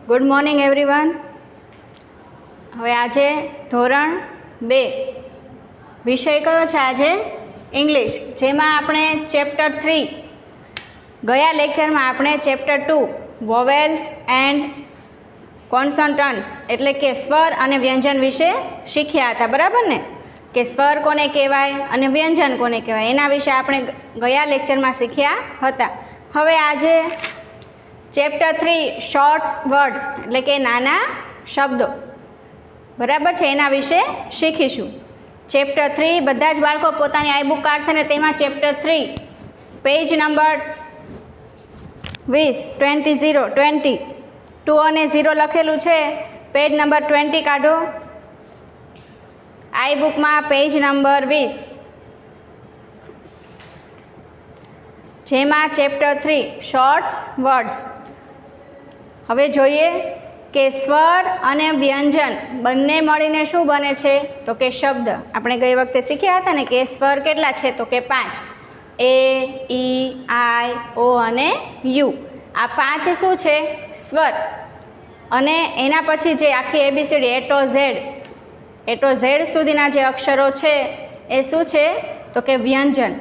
Good morning everyone. હવે આજે ધોરણ 2 વિષય કયો છે? આજે ઇંગ્લિશ, જેમાં આપણે ચેપ્ટર 3 ગયા લેક્ચરમાં આપણે ચેપ્ટર 2 વોવેલ્સ એન્ડ કોન્સોનન્ટ્સ એટલે કે સ્વર અને વ્યંજન વિશે શીખ્યા હતા, બરાબર ને? કે સ્વર કોને કહેવાય અને વ્યંજન કોને કહેવાય એના વિશે આપણે ગયા લેક્ચરમાં શીખ્યા હતા. હવે આજે ચેપ્ટર 3 શોર્ટ્સ વર્ડ્સ એટલે કે નાના શબ્દો, બરાબર છે, એના વિશે શીખીશું. ચેપ્ટર 3 બધા જ બાળકો પોતાની આઈ બુક કાઢશે ને તેમાં ચેપ્ટર 3 પેજ નંબર 20 2 અને 0 લખેલું છે. પેજ નંબર 20 કાઢો. આઈ બુકમાં પેજ નંબર 20, જેમાં ચેપ્ટર 3 શોર્ટ્સ વર્ડ્સ. હવે જોઈએ કે સ્વર અને વ્યંજન બંને મળીને શું બને છે? તો કે શબ્દ. આપણે ગઈ વખતે શીખ્યા હતા ને કે સ્વર કેટલા છે? તો કે 5: એ, ઈ, આઈ, ઓ અને યુ. આ 5 શું છે? સ્વર. અને એના પછી જે આખી એબીસીડી એ ટુ ઝેડ સુધીના જે અક્ષરો છે એ શું છે? તો કે વ્યંજન.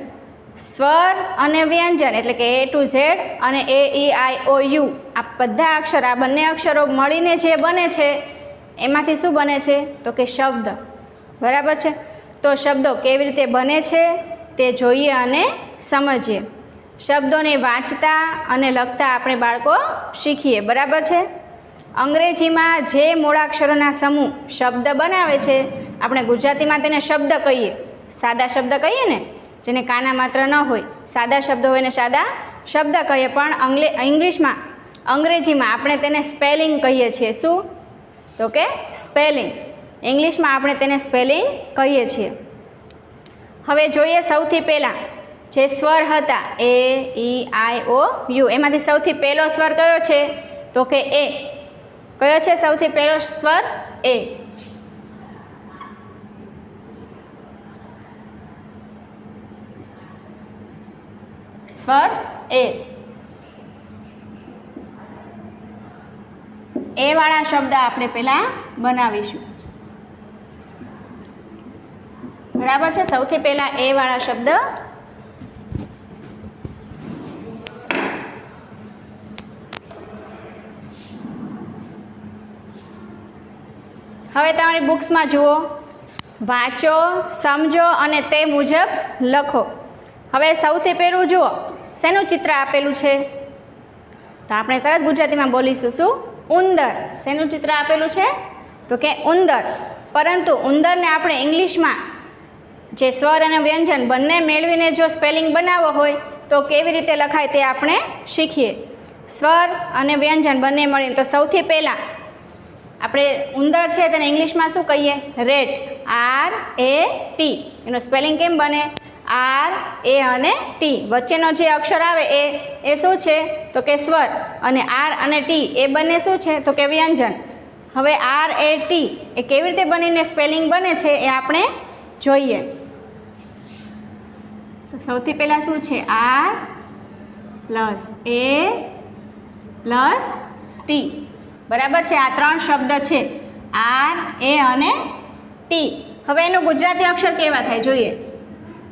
સ્વર અને વ્યંજન એટલે કે એ ટુ ઝેડ અને એ, ઈ, આઈ, ઓ, યુ, આ બધા અક્ષર, આ બંને અક્ષરો મળીને જે બને છે એમાંથી શું બને છે? તો કે શબ્દ, બરાબર છે. તો શબ્દો કેવી રીતે બને છે તે જોઈએ અને સમજીએ. શબ્દોને વાંચતા અને લખતા આપણે બાળકો શીખીએ, બરાબર છે. અંગ્રેજીમાં જે મૂળાક્ષરોના સમૂહ શબ્દ બનાવે છે, આપણે ગુજરાતીમાં તેને શબ્દ કહીએ, સાદા શબ્દ કહીએ ને, જેને કાના માત્ર ન હોય, સાદા શબ્દ હોય ને સાદા શબ્દ કહીએ. પણ અંગ્રેજીમાં આપણે તેને સ્પેલિંગ કહીએ છીએ. શું? તો કે સ્પેલિંગ. ઇંગ્લિશમાં આપણે તેને સ્પેલિંગ કહીએ છીએ. હવે જોઈએ સૌથી પહેલાં જે સ્વર હતા એ, ઈ, આઈ, ઓ, યુ, એમાંથી સૌથી પહેલો સ્વર કયો છે? તો કે એ. કયો છે સૌથી પહેલો સ્વર? એ. સ્વર એ. એ વાળા શબ્દ આપણે પહેલા બનાવીશું, બરાબર છે. સૌથી પહેલા એ વાળા શબ્દ. હવે તમારી બુક્સમાં જુઓ, વાંચો, સમજો અને તે મુજબ લખો. હવે સૌથી પહેલું જુઓ, શેનું ચિત્ર આપેલું છે? તો આપણે તરત ગુજરાતીમાં બોલીશું. શું? ઉંદર. શેનું ચિત્ર આપેલું છે? તો કે ઉંદર. પરંતુ ઉંદરને આપણે ઇંગ્લિશમાં જે સ્વર અને વ્યંજન બંને મેળવીને જો સ્પેલિંગ બનાવવો હોય તો કેવી રીતે લખાય તે આપણે શીખીએ. સ્વર અને વ્યંજન બંને મળીને. તો સૌથી પહેલાં આપણે ઉંદર છે તેને ઇંગ્લિશમાં શું કહીએ? રેટ. RAT. એનું સ્પેલિંગ કેમ બને? RA અને T. વચ્ચેનો જે અક્ષર આવે એ શું છે? તો કે સ્વર. અને R અને T એ બંને શું છે? તો કે વ્યંજન. હવે RAT એ કેવી રીતે બનીને સ્પેલિંગ બને છે એ આપણે જોઈએ. તો સૌથી પહેલાં શું છે? R + A + T, બરાબર છે. આ 3 શબ્દ છે, R, A અને T. હવે એનું ગુજરાતી અક્ષર કેવા થાય જોઈએ.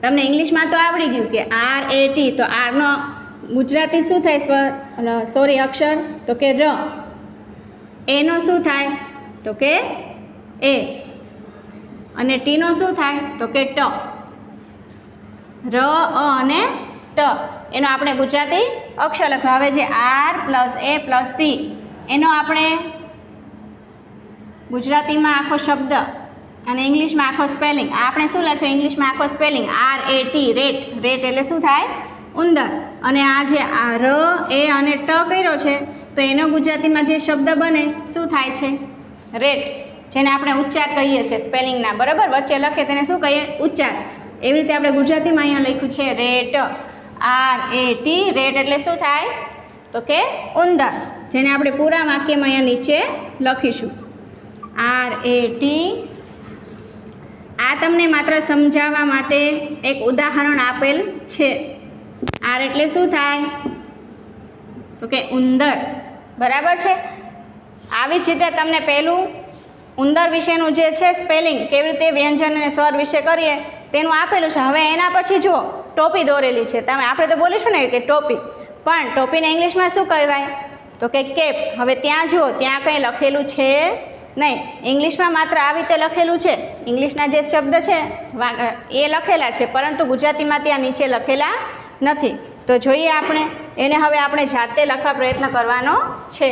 તમને ઇંગ્લિશમાં તો આવડી ગયું કે RAT, તો આરનો ગુજરાતી શું થાય? અક્ષર તો કે ર. એનો શું થાય? તો કે એ. અને ટીનો શું થાય? તો કે ટ. ર, અ અને ટ એનો આપણે ગુજરાતી અક્ષર લખવા. હવે જે R + A + T એનો આપણે ગુજરાતીમાં આખો શબ્દ અને ઇંગ્લિશમાં આખો સ્પેલિંગ. આપણે શું લખ્યું ઇંગ્લિશમાં? આખો સ્પેલિંગ RAT, રેટ. રેટ એટલે શું થાય? ઉંદર. અને આ જે ર, એ અને ટ કર્યો છે તો એનો ગુજરાતીમાં જે શબ્દ બને શું થાય છે? રેટ. જેને આપણે ઉચ્ચાર કહીએ છીએ સ્પેલિંગના, બરાબર? વચ્ચે લખે તેને શું કહીએ? ઉચ્ચાર. એવી રીતે આપણે ગુજરાતીમાં અહીંયા લખ્યું છે રેટ. RAT, રેટ એટલે શું થાય? તો કે ઉંદર. જેને આપણે પૂરા વાક્યમાં અહીંયા નીચે લખીશું. RAT. આ તમને માત્ર સમજાવવા માટે એક ઉદાહરણ આપેલ છે. R એટલે શું થાય? તો કે ઉંદર, બરાબર છે. આવી જ રીતે તમને પહેલું ઉંદર વિશેનું જે છે સ્પેલિંગ કેવી રીતે વ્યંજન અને સ્વર વિશે કરીએ તેનું આપેલું છે. હવે એના પછી જુઓ ટોપી દોરેલી છે. તમે આપણે તો બોલીશું ને કે ટોપી, પણ ટોપીને ઇંગ્લિશમાં શું કહેવાય? તો કે કેપ. હવે ત્યાં જુઓ ત્યાં કંઈ લખેલું છે નહીં. ઇંગ્લિશમાં માત્ર આવી રીતે લખેલું છે. ઇંગ્લિશના જે શબ્દ છે એ લખેલા છે, પરંતુ ગુજરાતીમાં ત્યાં નીચે લખેલા નથી. તો જોઈએ આપણે એને હવે આપણે જાતે લખવા પ્રયત્ન કરવાનો છે.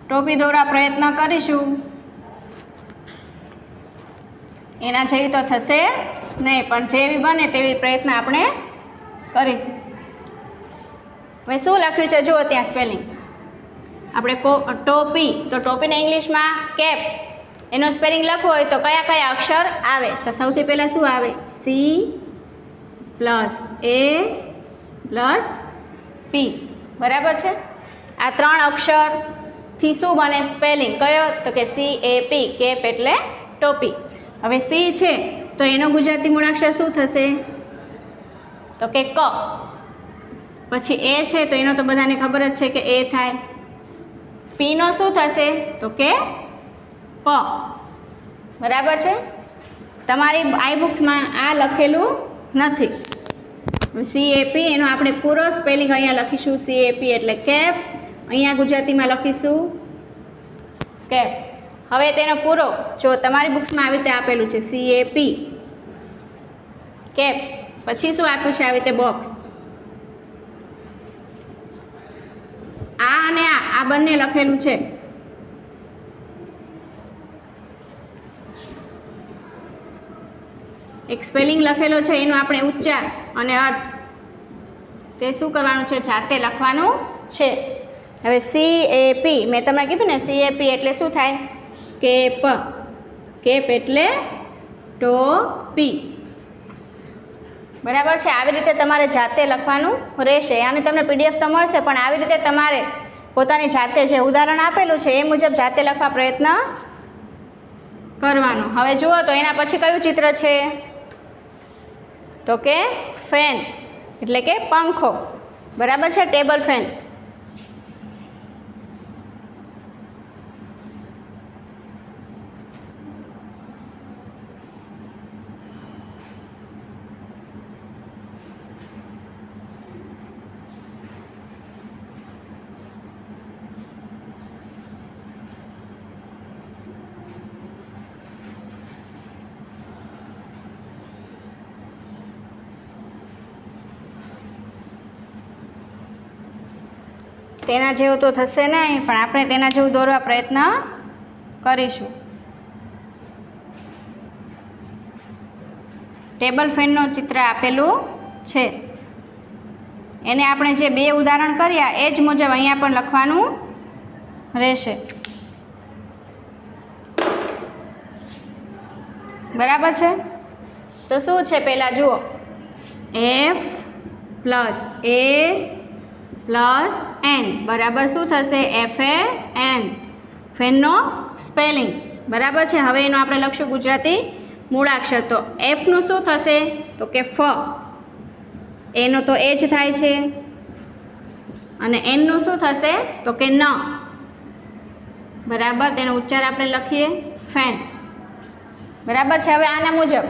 ટોપી દોરવા પ્રયત્ન કરીશું. એના જેવી તો થશે નહીં, પણ જેવી બને તેવી પ્રયત્ન આપણે કરીશું. હવે શું લખ્યું છે જુઓ ત્યાં સ્પેલિંગ. આપણે ટોપી, તો ટોપીને ઇંગ્લિશમાં કેપ, એનો સ્પેલિંગ લખવું હોય તો કયા કયા અક્ષર આવે? તો સૌથી પહેલાં શું આવે? સી પ્લસ એ પ્લસ પી. બરાબર છે. આ 3 અક્ષરથી શું બને સ્પેલિંગ? કયો? તો કે CAP, કેપ એટલે ટોપી. હવે સી છે તો એનો ગુજરાતી મૂળાક્ષર શું થશે? તો કે ક. પછી એ છે તો એનો તો બધાને ખબર જ છે કે એ થાય. પીનો શું થશે? તો કે પ. બરાબર છે. તમારી આઈ બુકમાં આ લખેલું નથી. CAP એનો આપણે પૂરો સ્પેલિંગ અહીંયા લખીશું. CAP એટલે કેપ. અહીંયા ગુજરાતીમાં લખીશું કેપ. હવે તેનો પૂરો જો તમારી બુક્સમાં આવી રીતે આપેલું છે CAP કેપ. પછી શું આપ્યું છે? આવી રીતે બોક્સ. આ અને આ બંને લખેલું છે. એક સ્પેલિંગ લખેલો છે, એનો આપણે ઉચ્ચાર અને અર્થ તે શું કરવાનું છે? જાતે લખવાનું છે. હવે CAP મેં તમને કીધું ને, CAP એટલે શું થાય? કેપ. કેપ એટલે ટોપી. બરાબર છે. આવી રીતે તમારે જાતે લખવાનું રહેશે. આની તમને PDF તો મળશે, પણ આવી રીતે તમારે પોતાની જાતે જે ઉદાહરણ આપેલું છે એ મુજબ જાતે લખવા પ્રયત્ન કરવાનો. હવે જુઓ તો એના પછી કયું ચિત્ર છે? તો કે ફેન એટલે કે પંખો. બરાબર છે. Table fan. તેના જેવું તો થશે નહીં, પણ આપણે તેના જેવું દોરવા પ્રયત્ન કરીશું. ટેબલ ફેનનું ચિત્ર આપેલું છે. એને આપણે જે 2 ઉદાહરણ કર્યા એ જ મુજબ અહીંયા પણ લખવાનું રહેશે. બરાબર છે. તો શું છે પહેલાં જુઓ, F plus A plus N બરાબર શું થશે? FAN. ફેનનો સ્પેલિંગ. બરાબર છે. હવે એનો આપણે લખશું ગુજરાતી મૂળાક્ષર. તો Fનું શું થશે? તો કે ફ. એનો તો એ જ થાય છે. અને Nનું શું થશે? તો કે ન. બરાબર. તેનો ઉચ્ચાર આપણે લખીએ ફેન. બરાબર છે. હવે આના મુજબ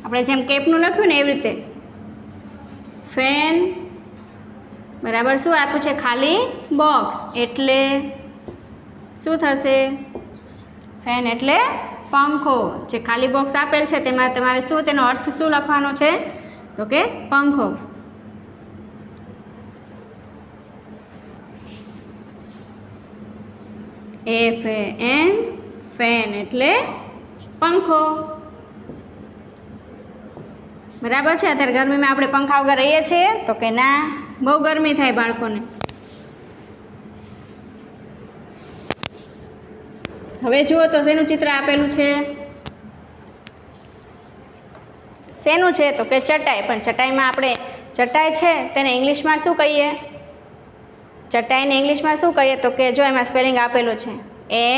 આપણે જેમ કેપનું લખ્યું ને એવી રીતે ફેન. બરાબર. શું આપ્યું છે? ખાલી બોક્સ. એટલે શું થશે? ફેન એટલે પંખો. જે ખાલી બોક્સ આપેલ છે તેમાં તમારે શું તેનો અર્થ શું લખવાનો છે? તો કે પંખો. FAN ફેન એટલે પંખો. બરાબર છે. અત્યારે ગરમીમાં આપણે પંખા વગર રહીએ છીએ? તો કે ના, બહુ ગરમી થાય બાળકોને. હવે જુઓ તો શેનું ચિત્ર આપેલું છે? શેનું છે? તો કે ચટાઈ. પણ ચટાઈમાં આપણે ચટાઈ છે તેને ઇંગ્લિશમાં શું કહીએ? ચટાઈને ઇંગ્લિશમાં શું કહીએ? તો કે જો એમાં સ્પેલિંગ આપેલું છે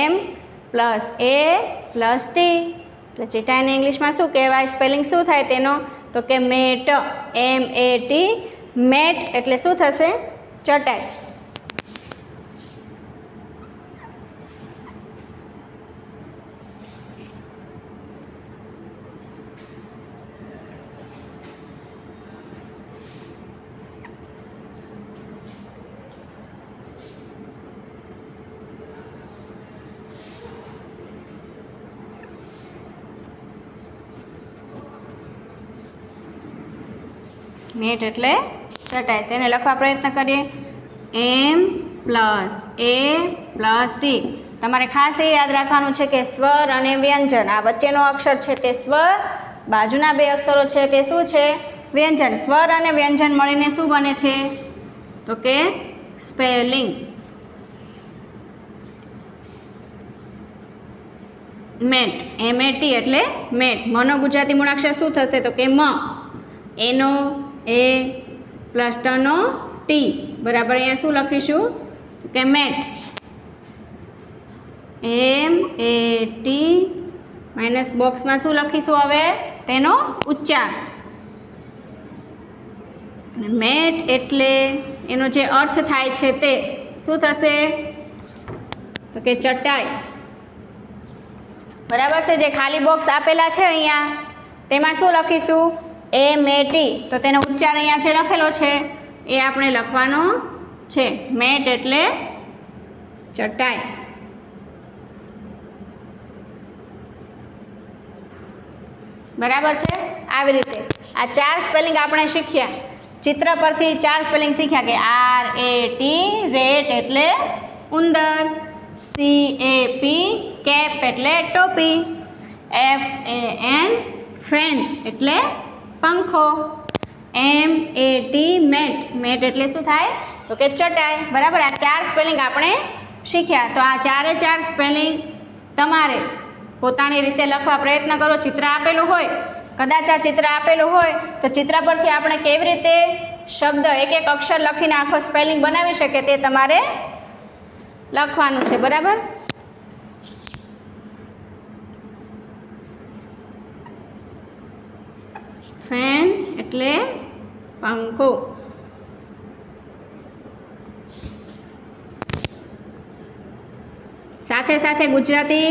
M plus A plus T. એટલે ચટાઈને ઇંગ્લિશમાં શું કહેવાય? સ્પેલિંગ શું થાય તેનો? તો કે મેટ. MAT. મેટ એટલે શું થશે? ચટાઈ. મેટ એટલે ચટાઈ. તેને લખવા પ્રયત્ન કરીએ. એમ પ્લસ એ પ્લસ ટી. તમારે ખાસ એ યાદ રાખવાનું છે કે સ્વર અને વ્યંજન, આ વચ્ચેનો અક્ષર છે તે સ્વર, બાજુના બે અક્ષરો છે તે શું છે? વ્યંજન. સ્વર અને વ્યંજન મળીને શું બને છે? તો કે સ્પેલિંગ. મેટ, MAT એટલે મેટ. મનો ગુજરાતી મૂળાક્ષર શું થશે? તો કે મ. એનો એ પ્લસ ટનો ટી બરાબર અહીંયા શું લખીશું? તો કે મેટ. MAT માઇનસ બોક્સમાં શું લખીશું હવે? તેનો ઉચ્ચાર. મેટ એટલે એનો જે અર્થ થાય છે તે શું થશે? તો કે ચટાઈ. બરાબર છે. જે ખાલી બોક્સ આપેલા છે અહીંયા તેમાં શું લખીશું? MAT. તો તેનો ઉચ્ચાર અહીંયા જે લખેલો છે એ આપણે લખવાનો છે. મેટ એટલે ચટાઈ. બરાબર છે. આવી રીતે આ 4 સ્પેલિંગ આપણે શીખ્યા. ચિત્ર પરથી 4 સ્પેલિંગ શીખ્યા કે RAT રેટ એટલે ઉંદર, CAP કેપ એટલે ટોપી, FAN ફેન એટલે પંખો, MAT મેટ, મેટ એટલે શું થાય? તો કે ચટાઈ. બરાબર. આ 4 સ્પેલિંગ આપણે શીખ્યા. તો આ 4 સ્પેલિંગ તમારે પોતાની રીતે લખવા પ્રયત્ન કરો. ચિત્ર આપેલું હોય, કદાચ આ ચિત્ર આપેલું હોય તો ચિત્ર પરથી આપણે કેવી રીતે શબ્દ એક એક અક્ષર લખીને આખો સ્પેલિંગ બનાવી શકે તે તમારે લખવાનું છે. બરાબર. ફેન એટલે પંખો, સાથે સાથે ગુજરાતી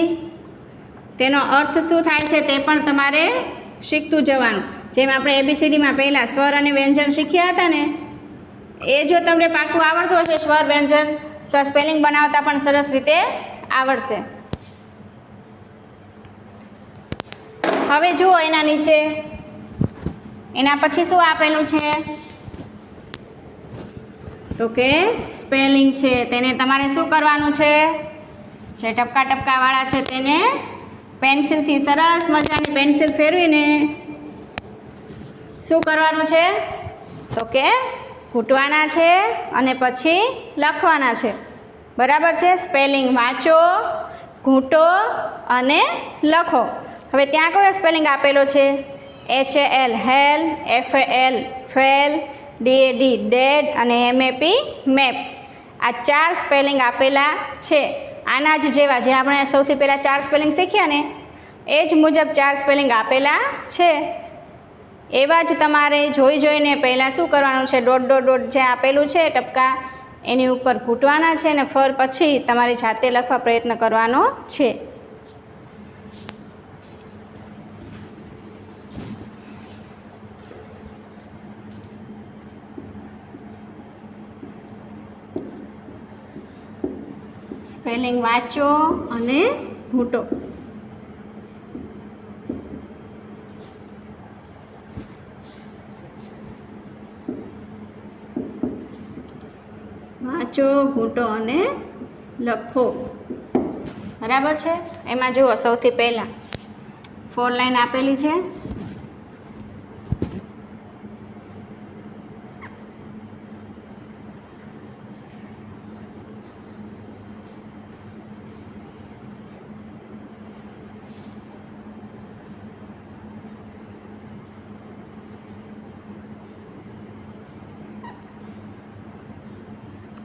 તેનો અર્થ શું થાય છે તે પણ તમારે શીખતું જવાનું. જેમ આપણે ABCDમાં પહેલાં સ્વર અને વ્યંજન શીખ્યા હતા ને, એ જો તમને પાકું આવડતું હશે સ્વર વ્યંજન તો સ્પેલિંગ બનાવતા પણ સરસ રીતે આવડશે. હવે જુઓ એના નીચે, એના પછી શું આપેલું છે? તો કે સ્પેલિંગ છે. તેને તમારે શું કરવાનું છે? જે ટપકા ટપકાવાળા છે તેને પેન્સિલથી સરસ મજાની પેન્સિલ ફેરવીને શું કરવાનું છે? તો કે ઘૂંટવાના છે અને પછી લખવાના છે. બરાબર છે. સ્પેલિંગ વાંચો, ઘૂંટો અને લખો. હવે ત્યાં કયો સ્પેલિંગ આપેલો છે? HAL હેલ, FAL ફેલ, DAD ડેડ અને MAP મેપ. આ 4 સ્પેલિંગ આપેલા છે. આના જ જેવા જે આપણે સૌથી પહેલાં 4 સ્પેલિંગ શીખ્યા ને એ જ મુજબ 4 સ્પેલિંગ આપેલા છે. એવા જ તમારે જોઈને પહેલાં શું કરવાનું છે? ડોટ ડોટ ડોટ જે આપેલું છે ટપકા એની ઉપર ઘૂંટવાના છે અને ફર પછી તમારી જાતે લખવા પ્રયત્ન કરવાનો છે. સ્પેલિંગ વાંચો અને ઘૂંટો. વાંચો, ઘૂંટો અને લખો. બરાબર છે. એમાં જુઓ સૌથી પહેલાં 4 લાઈન આપેલી છે.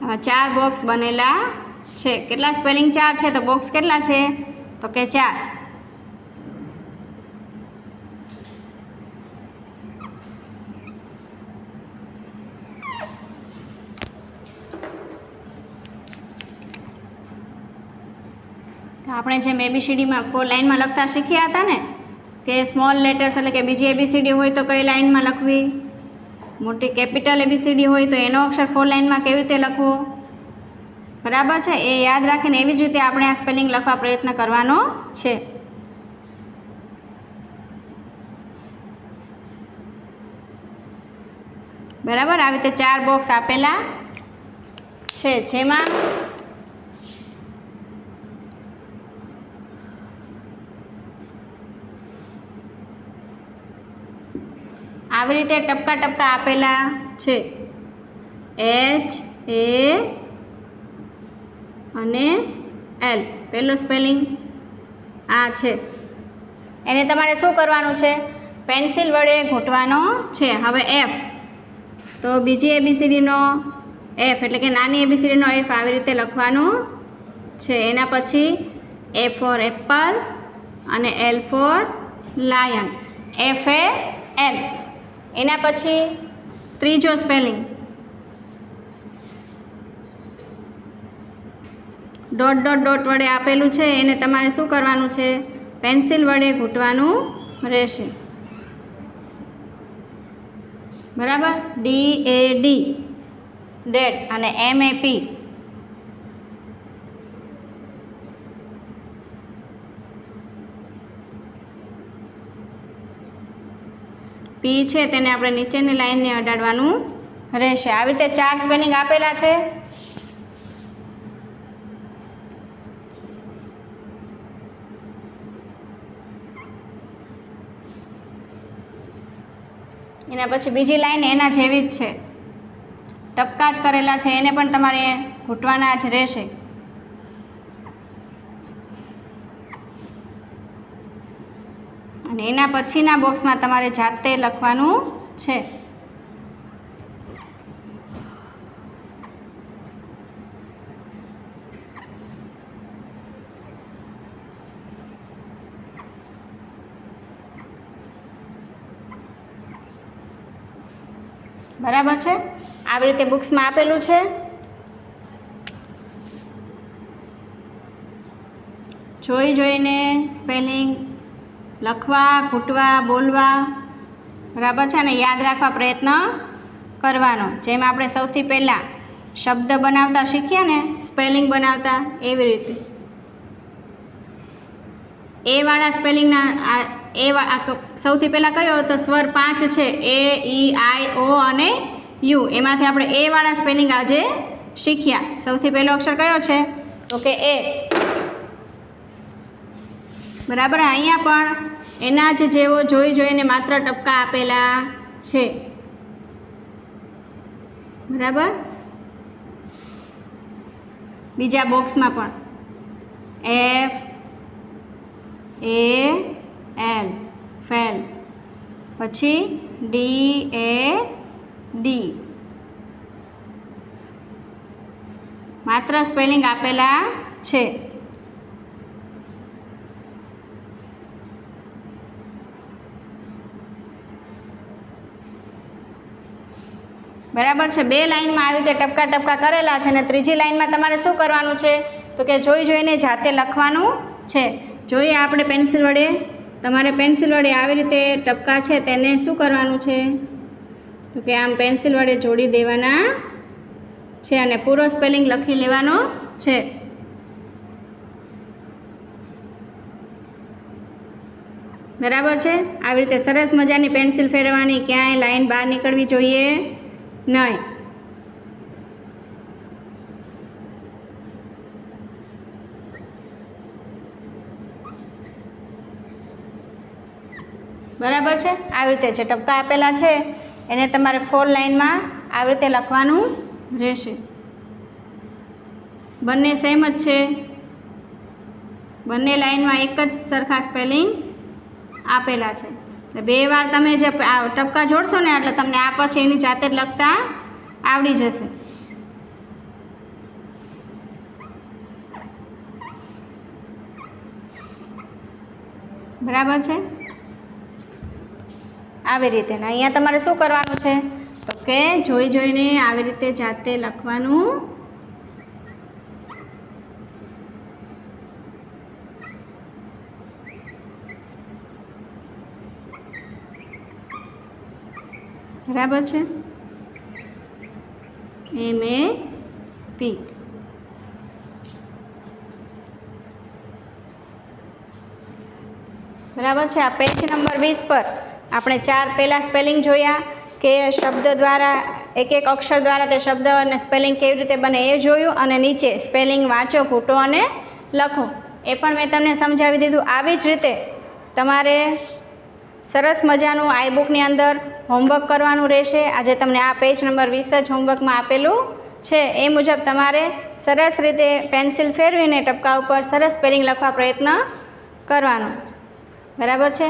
આમાં 4 બોક્સ બનેલા છે. કેટલા સ્પેલિંગ 4 છે તો બોક્સ કેટલા છે? તો કે 4. આપણે જેમ ABCDમાં 4 લાઇનમાં લખતા શીખ્યા હતા ને કે સ્મોલ લેટર્સ એટલે કે બીજી ABCD હોય તો કઈ લાઇનમાં લખવી, મોટી કેપિટલ ABCD હોય તો એનો અક્ષર 4 લાઇનમાં કેવી રીતે લખવો. બરાબર છે. એ યાદ રાખીને એવી જ રીતે આપણે આ સ્પેલિંગ લખવા પ્રયત્ન કરવાનો છે. બરાબર, આવી રીતે 4 બોક્સ આપેલા છે, જેમાં આવી રીતે ટપકા ટપકા આપેલા છે, H A અને L. પહેલું સ્પેલિંગ આ છે, એને તમારે શું કરવાનું છે? પેન્સિલ વડે ઘૂંટવાનો છે. હવે F, તો બીજી ABCDનો F એટલે કે નાની ABCDનો F આવી રીતે લખવાનું છે. એના પછી A for એપલ અને L for લાયન, FAL. એના પછી ત્રીજો સ્પેલિંગ ડોટ ડોટ ડોટ વડે આપેલું છે, એને તમારે શું કરવાનું છે? પેન્સિલ વડે ઘૂંટવાનું રહેશે. બરાબર, DAD ડેડ અને MAP. P છે તેને આપણે નીચેની લાઈનને અડાડવાનું રહેશે. આવી રીતે 4 સ્પેલિંગ આપેલા છે. એના પછી બીજી લાઈન એના જેવી જ છે, ટપકા જ કરેલા છે, એને પણ તમારે ઘૂંટવાના જ રહેશે. અને એના પછીના બોક્સમાં તમારે જાતે લખવાનું છે. બરાબર છે, આવી રીતે બુક્સમાં આપેલું છે. જોઈને સ્પેલિંગ લખવા, ઘૂંટવા, બોલવા. બરાબર છે, અને યાદ રાખવા પ્રયત્ન કરવાનો. જેમ આપણે સૌથી પહેલાં શબ્દ બનાવતા શીખ્યા ને, સ્પેલિંગ બનાવતા, એવી રીતે એ વાળા સ્પેલિંગના સૌથી પહેલાં કયો હતો? સ્વર 5 છે, A, E, I, O અને U. એમાંથી આપણે એ વાળા સ્પેલિંગ આજે શીખ્યા. સૌથી પહેલો અક્ષર કયો છે? તો કે A. બરાબર, અહીંયા પણ એના જ જેવો જોઈને માત્ર ટપકા આપેલા છે. બરાબર, બીજા બોક્સમાં પણ FAL ફેલ, પછી DAD માત્ર સ્પેલિંગ આપેલા છે. બરાબર છે, 2 લાઈનમાં આવી રીતે ટપકા ટપકા કરેલા છે, અને ત્રીજી લાઈનમાં તમારે શું કરવાનું છે? તો કે જોઈને જાતે લખવાનું છે. જોઈએ આપણે તમારે પેન્સિલ વડે આવી રીતે ટપકા છે તેને શું કરવાનું છે? તો કે આમ પેન્સિલ વડે જોડી દેવાના છે અને પૂરો સ્પેલિંગ લખી લેવાનો છે. બરાબર છે, આવી રીતે સરસ મજાની પેન્સિલ ફેરવવાની, ક્યાંય લાઈન બહાર નીકળવી જોઈએ નહીં. બરાબર છે, આવી રીતે જે ટપકા આપેલા છે એને તમારે 4 લાઈનમાં આવી રીતે લખવાનું રહેશે. બંને સેમ જ છે, બંને લાઈનમાં એક જ સરખા સ્પેલિંગ આપેલા છે. એટલે 2 વાર તમે જે ટપકા જોડશો ને એટલે તમને આ પછી એની જાતે જ લખતા આવડી જશે. બરાબર છે, આવી રીતે. ને અહીંયા તમારે શું કરવાનું છે? તો કે જોઈને આવી રીતે જાતે લખવાનું. બરાબર છે, MAP. બરાબર છે, આ પેજ નંબર 20 પર આપણે 4 પહેલાં સ્પેલિંગ જોયા કે શબ્દ દ્વારા એક એક અક્ષર દ્વારા તે શબ્દ અને સ્પેલિંગ કેવી રીતે બને એ જોયું, અને નીચે સ્પેલિંગ વાંચો, ફૂટો અને લખો એ પણ મેં તમને સમજાવી દીધું. આવી જ રીતે તમારે સરસ મજાનું આઈ બુકની અંદર હોમવર્ક કરવાનું રહેશે. આજે તમને આ પેજ નંબર 20 જ હોમવર્કમાં આપેલું છે. એ મુજબ તમારે સરસ રીતે પેન્સિલ ફેરવીને ટપકા ઉપર સરસ સ્પેલિંગ લખવા પ્રયત્ન કરવાનો. બરાબર છે?